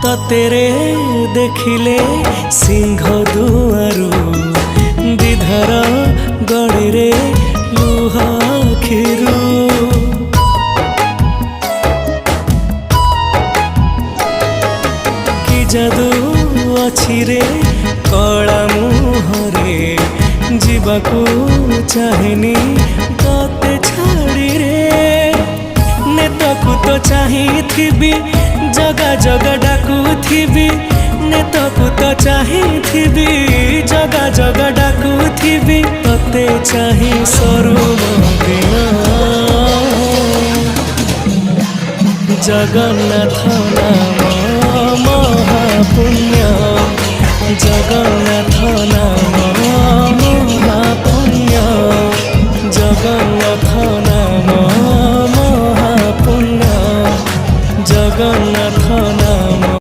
ततेरे देखिले सिंह दुआरू विधर गड़े रे लुह खिरू कि जादू अछि रे कला मुहरे जीवाकू चाहेनी तते छाड़ी रे नेतकू तो चाहिथिबी जगा जगा डाकुथिबी नेतकू तो चाहिथिबी जगा जगा डाकुथिबी तते चाहि सरू मदिना जगन्नाथ नाम